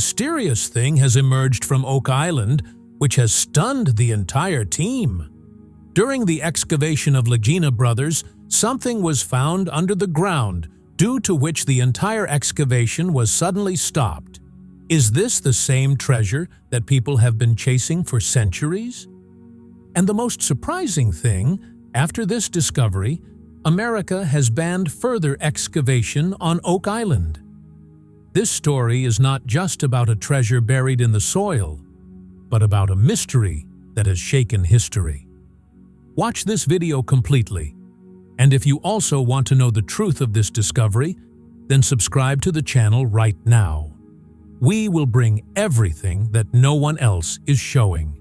mysterious thing has emerged from Oak Island, which has stunned the entire team. During the excavation of Lagina Brothers, something was found under the ground, due to which the entire excavation was suddenly stopped. Is this the same treasure that people have been chasing for centuries? And the most surprising thing, after this discovery, America has banned further excavation on Oak Island. This story is not just about a treasure buried in the soil, but about a mystery that has shaken history. Watch this video completely, and if you also want to know the truth of this discovery, then subscribe to the channel right now. We will bring everything that no one else is showing.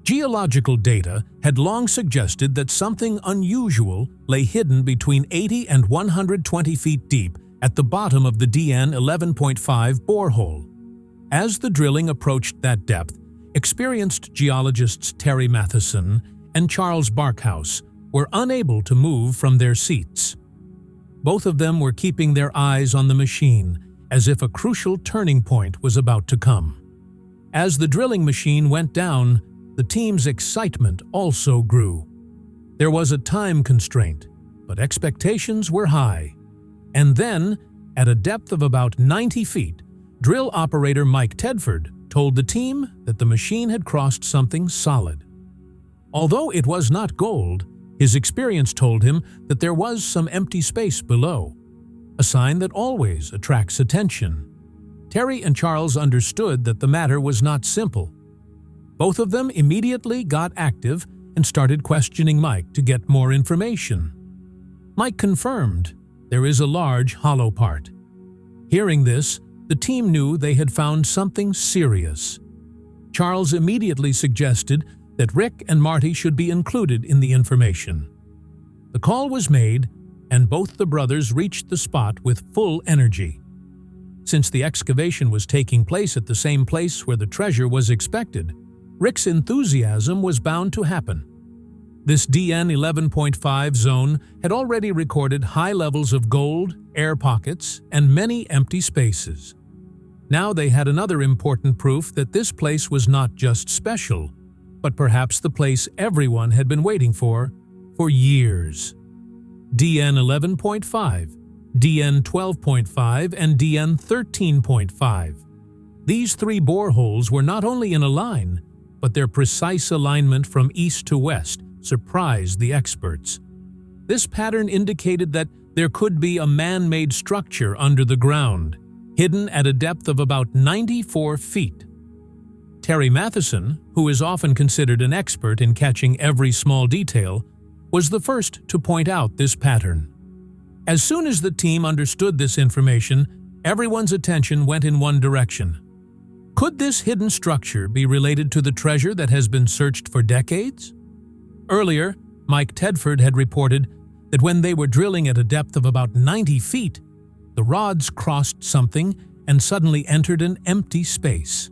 Geological data had long suggested that something unusual lay hidden between 80 and 120 feet deep at the bottom of the DN 11.5 borehole. As the drilling approached that depth, experienced geologists Terry Matheson and Charles Barkhouse were unable to move from their seats. Both of them were keeping their eyes on the machine, as if a crucial turning point was about to come. As the drilling machine went down, the team's excitement also grew. There was a time constraint, but expectations were high. And then, at a depth of about 90 feet, drill operator Mike Tedford told the team that the machine had crossed something solid. Although it was not gold, his experience told him that there was some empty space below, a sign that always attracts attention. Terry and Charles understood that the matter was not simple. Both of them immediately got active and started questioning Mike to get more information. Mike confirmed there is a large hollow part. Hearing this, the team knew they had found something serious. Charles immediately suggested that Rick and Marty should be included in the information. The call was made, and both the brothers reached the spot with full energy. Since the excavation was taking place at the same place where the treasure was expected, Rick's enthusiasm was bound to happen. This DN 11.5 zone had already recorded high levels of gold, air pockets, and many empty spaces. Now they had another important proof that this place was not just special, but perhaps the place everyone had been waiting for years. DN 11.5, DN 12.5, and DN 13.5. These three boreholes were not only in a line, but their precise alignment from east to west surprised the experts. This pattern indicated that there could be a man-made structure under the ground, hidden at a depth of about 94 feet. Terry Matheson, who is often considered an expert in catching every small detail, was the first to point out this pattern. As soon as the team understood this information, everyone's attention went in one direction. Could this hidden structure be related to the treasure that has been searched for decades? Earlier, Mike Tedford had reported that when they were drilling at a depth of about 90 feet, the rods crossed something and suddenly entered an empty space.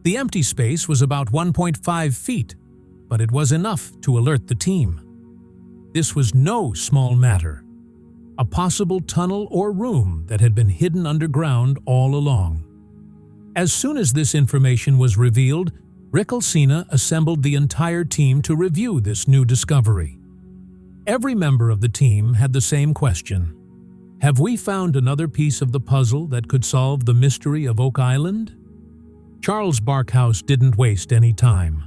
The empty space was about 1.5 feet, but it was enough to alert the team. This was no small matter. A possible tunnel or room that had been hidden underground all along. As soon as this information was revealed, Rick Alsina assembled the entire team to review this new discovery. Every member of the team had the same question. Have we found another piece of the puzzle that could solve the mystery of Oak Island? Charles Barkhouse didn't waste any time.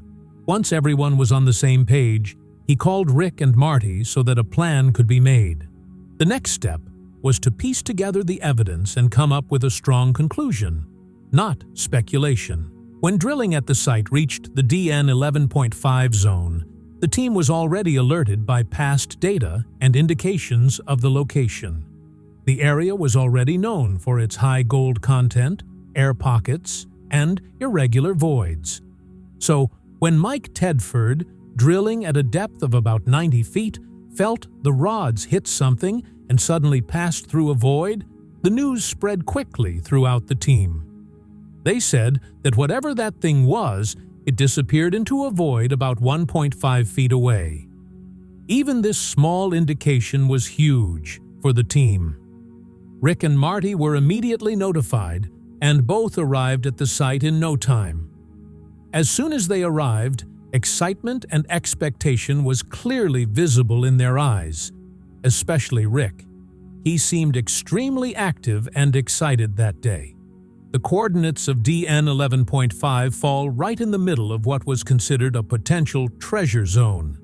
Once everyone was on the same page, he called Rick and Marty so that a plan could be made. The next step was to piece together the evidence and come up with a strong conclusion, not speculation. When drilling at the site reached the DN 11.5 zone, the team was already alerted by past data and indications of the location. The area was already known for its high gold content, air pockets, and irregular voids. So, when Mike Tedford, drilling at a depth of about 90 feet, felt the rods hit something and suddenly passed through a void, the news spread quickly throughout the team. They said that whatever that thing was, it disappeared into a void about 1.5 feet away. Even this small indication was huge for the team. Rick and Marty were immediately notified, and both arrived at the site in no time. As soon as they arrived, excitement and expectation was clearly visible in their eyes, especially Rick. He seemed extremely active and excited that day. The coordinates of DN 11.5 fall right in the middle of what was considered a potential treasure zone,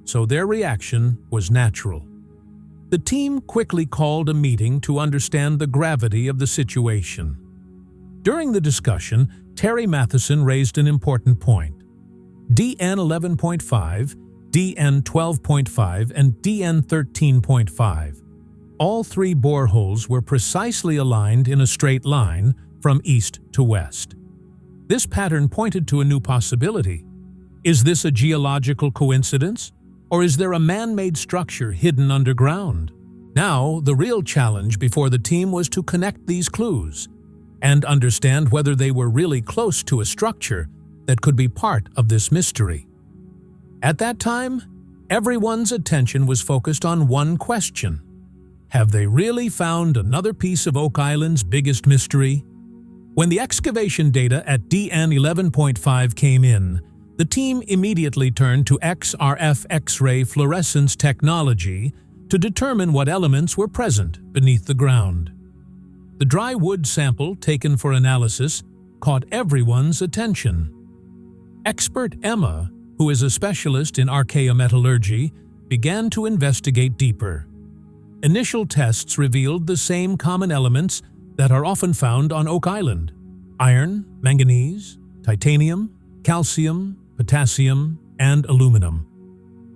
so their reaction was natural. The team quickly called a meeting to understand the gravity of the situation. During the discussion, Terry Matheson raised an important point. DN 11.5, DN 12.5, and DN 13.5. All three boreholes were precisely aligned in a straight line from east to west. This pattern pointed to a new possibility. Is this a geological coincidence, or is there a man-made structure hidden underground? Now, the real challenge before the team was to connect these clues and understand whether they were really close to a structure that could be part of this mystery. At that time, everyone's attention was focused on one question. Have they really found another piece of Oak Island's biggest mystery? When the excavation data at DN 11.5 came in, the team immediately turned to XRF X-ray fluorescence technology to determine what elements were present beneath the ground. The dry wood sample taken for analysis caught everyone's attention. Expert Emma, who is a specialist in archaeometallurgy, began to investigate deeper. Initial tests revealed the same common elements that are often found on Oak Island: iron, manganese, titanium, calcium, potassium, and aluminum.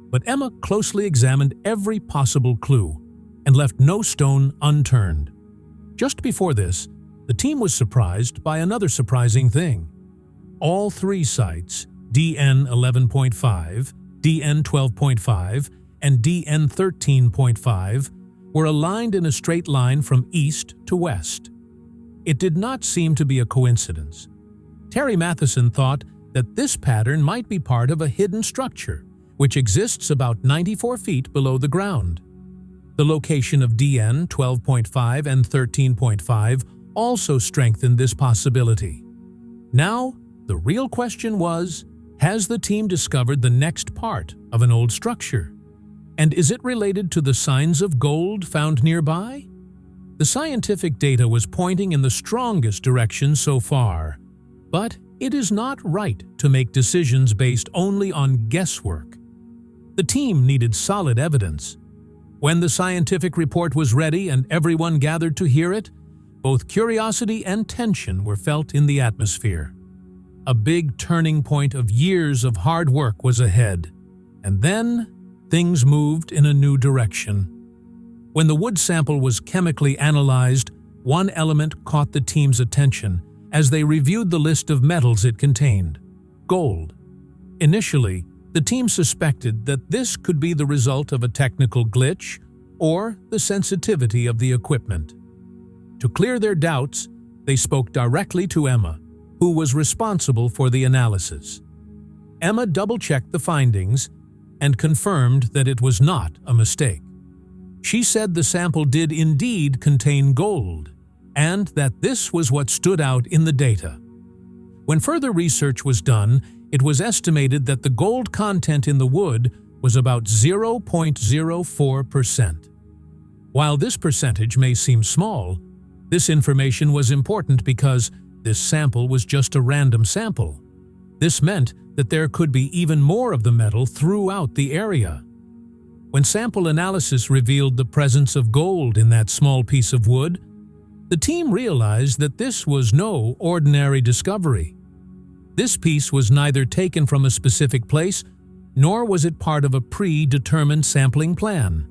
But Emma closely examined every possible clue and left no stone unturned. Just before this, the team was surprised by another surprising thing. All three sites, DN 11.5, DN 12.5, and DN 13.5, were aligned in a straight line from east to west. It did not seem to be a coincidence. Terry Matheson thought that this pattern might be part of a hidden structure, which exists about 94 feet below the ground. The location of DN 12.5 and 13.5 also strengthened this possibility. Now, the real question was, has the team discovered the next part of an old structure? And is it related to the signs of gold found nearby? The scientific data was pointing in the strongest direction so far, but it is not right to make decisions based only on guesswork. The team needed solid evidence. When the scientific report was ready and everyone gathered to hear it, both curiosity and tension were felt in the atmosphere. A big turning point of years of hard work was ahead, and then things moved in a new direction. When the wood sample was chemically analyzed, one element caught the team's attention as they reviewed the list of metals it contained: gold. Initially, the team suspected that this could be the result of a technical glitch or the sensitivity of the equipment. To clear their doubts, they spoke directly to Emma, who was responsible for the analysis. Emma double-checked the findings and confirmed that it was not a mistake. She said the sample did indeed contain gold, and that this was what stood out in the data. When further research was done, it was estimated that the gold content in the wood was about 0.04%. While this percentage may seem small, this information was important because this sample was just a random sample. This meant that there could be even more of the metal throughout the area. When sample analysis revealed the presence of gold in that small piece of wood, the team realized that this was no ordinary discovery. This piece was neither taken from a specific place, nor was it part of a predetermined sampling plan.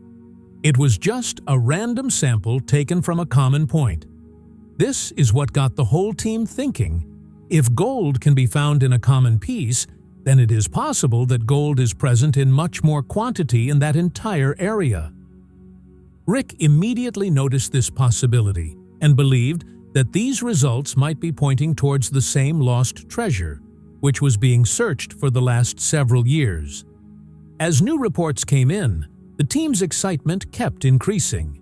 It was just a random sample taken from a common point. This is what got the whole team thinking. If gold can be found in a common piece, then it is possible that gold is present in much more quantity in that entire area. Rick immediately noticed this possibility and believed that these results might be pointing towards the same lost treasure, which was being searched for the last several years. As new reports came in, the team's excitement kept increasing,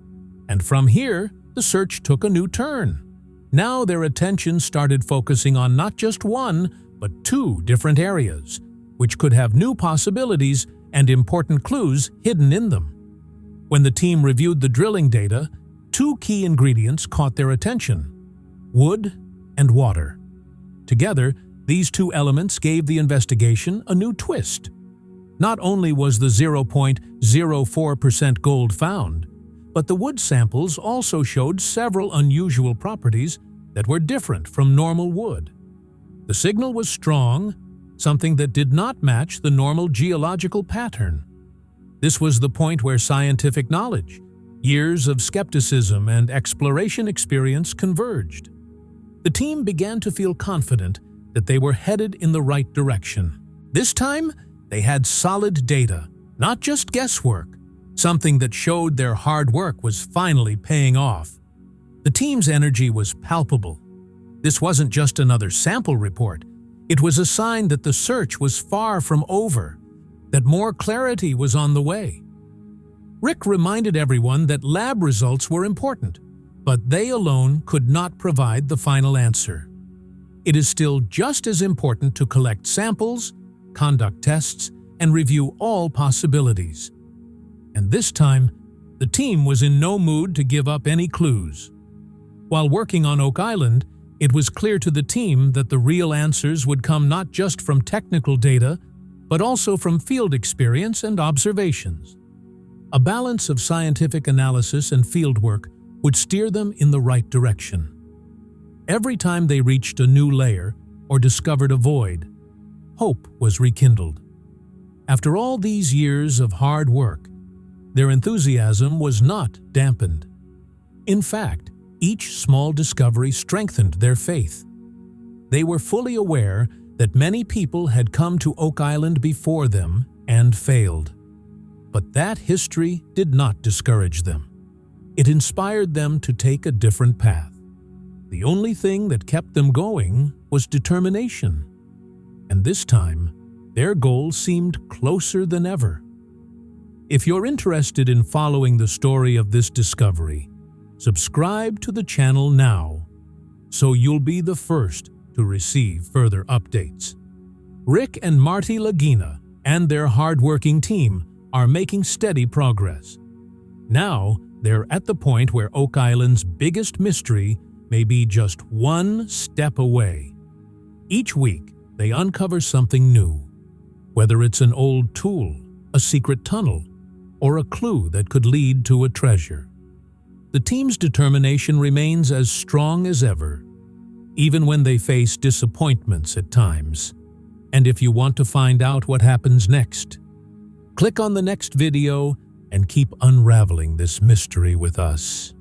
and from here, the search took a new turn. Now their attention started focusing on not just one, but two different areas, which could have new possibilities and important clues hidden in them. When the team reviewed the drilling data, two key ingredients caught their attention: wood and water. Together, these two elements gave the investigation a new twist. Not only was the 0.04% gold found, but the wood samples also showed several unusual properties that were different from normal wood. The signal was strong, something that did not match the normal geological pattern. This was the point where scientific knowledge, years of skepticism and exploration experience converged. The team began to feel confident that they were headed in the right direction. This time, they had solid data, not just guesswork, something that showed their hard work was finally paying off. The team's energy was palpable. This wasn't just another sample report. It was a sign that the search was far from over, that more clarity was on the way. Rick reminded everyone that lab results were important, but they alone could not provide the final answer. It is still just as important to collect samples, conduct tests, and review all possibilities. And this time, the team was in no mood to give up any clues. While working on Oak Island, it was clear to the team that the real answers would come not just from technical data, but also from field experience and observations. A balance of scientific analysis and fieldwork would steer them in the right direction. Every time they reached a new layer or discovered a void, hope was rekindled. After all these years of hard work, their enthusiasm was not dampened. In fact, each small discovery strengthened their faith. They were fully aware that many people had come to Oak Island before them and failed. But that history did not discourage them. It inspired them to take a different path. The only thing that kept them going was determination. And this time, their goal seemed closer than ever. If you're interested in following the story of this discovery, subscribe to the channel now, so you'll be the first to receive further updates. Rick and Marty Lagina and their hardworking team are making steady progress. Now, they're at the point where Oak Island's biggest mystery may be just one step away. Each week, they uncover something new, whether it's an old tool, a secret tunnel, or a clue that could lead to a treasure. The team's determination remains as strong as ever, even when they face disappointments at times. And if you want to find out what happens next, click on the next video and keep unraveling this mystery with us.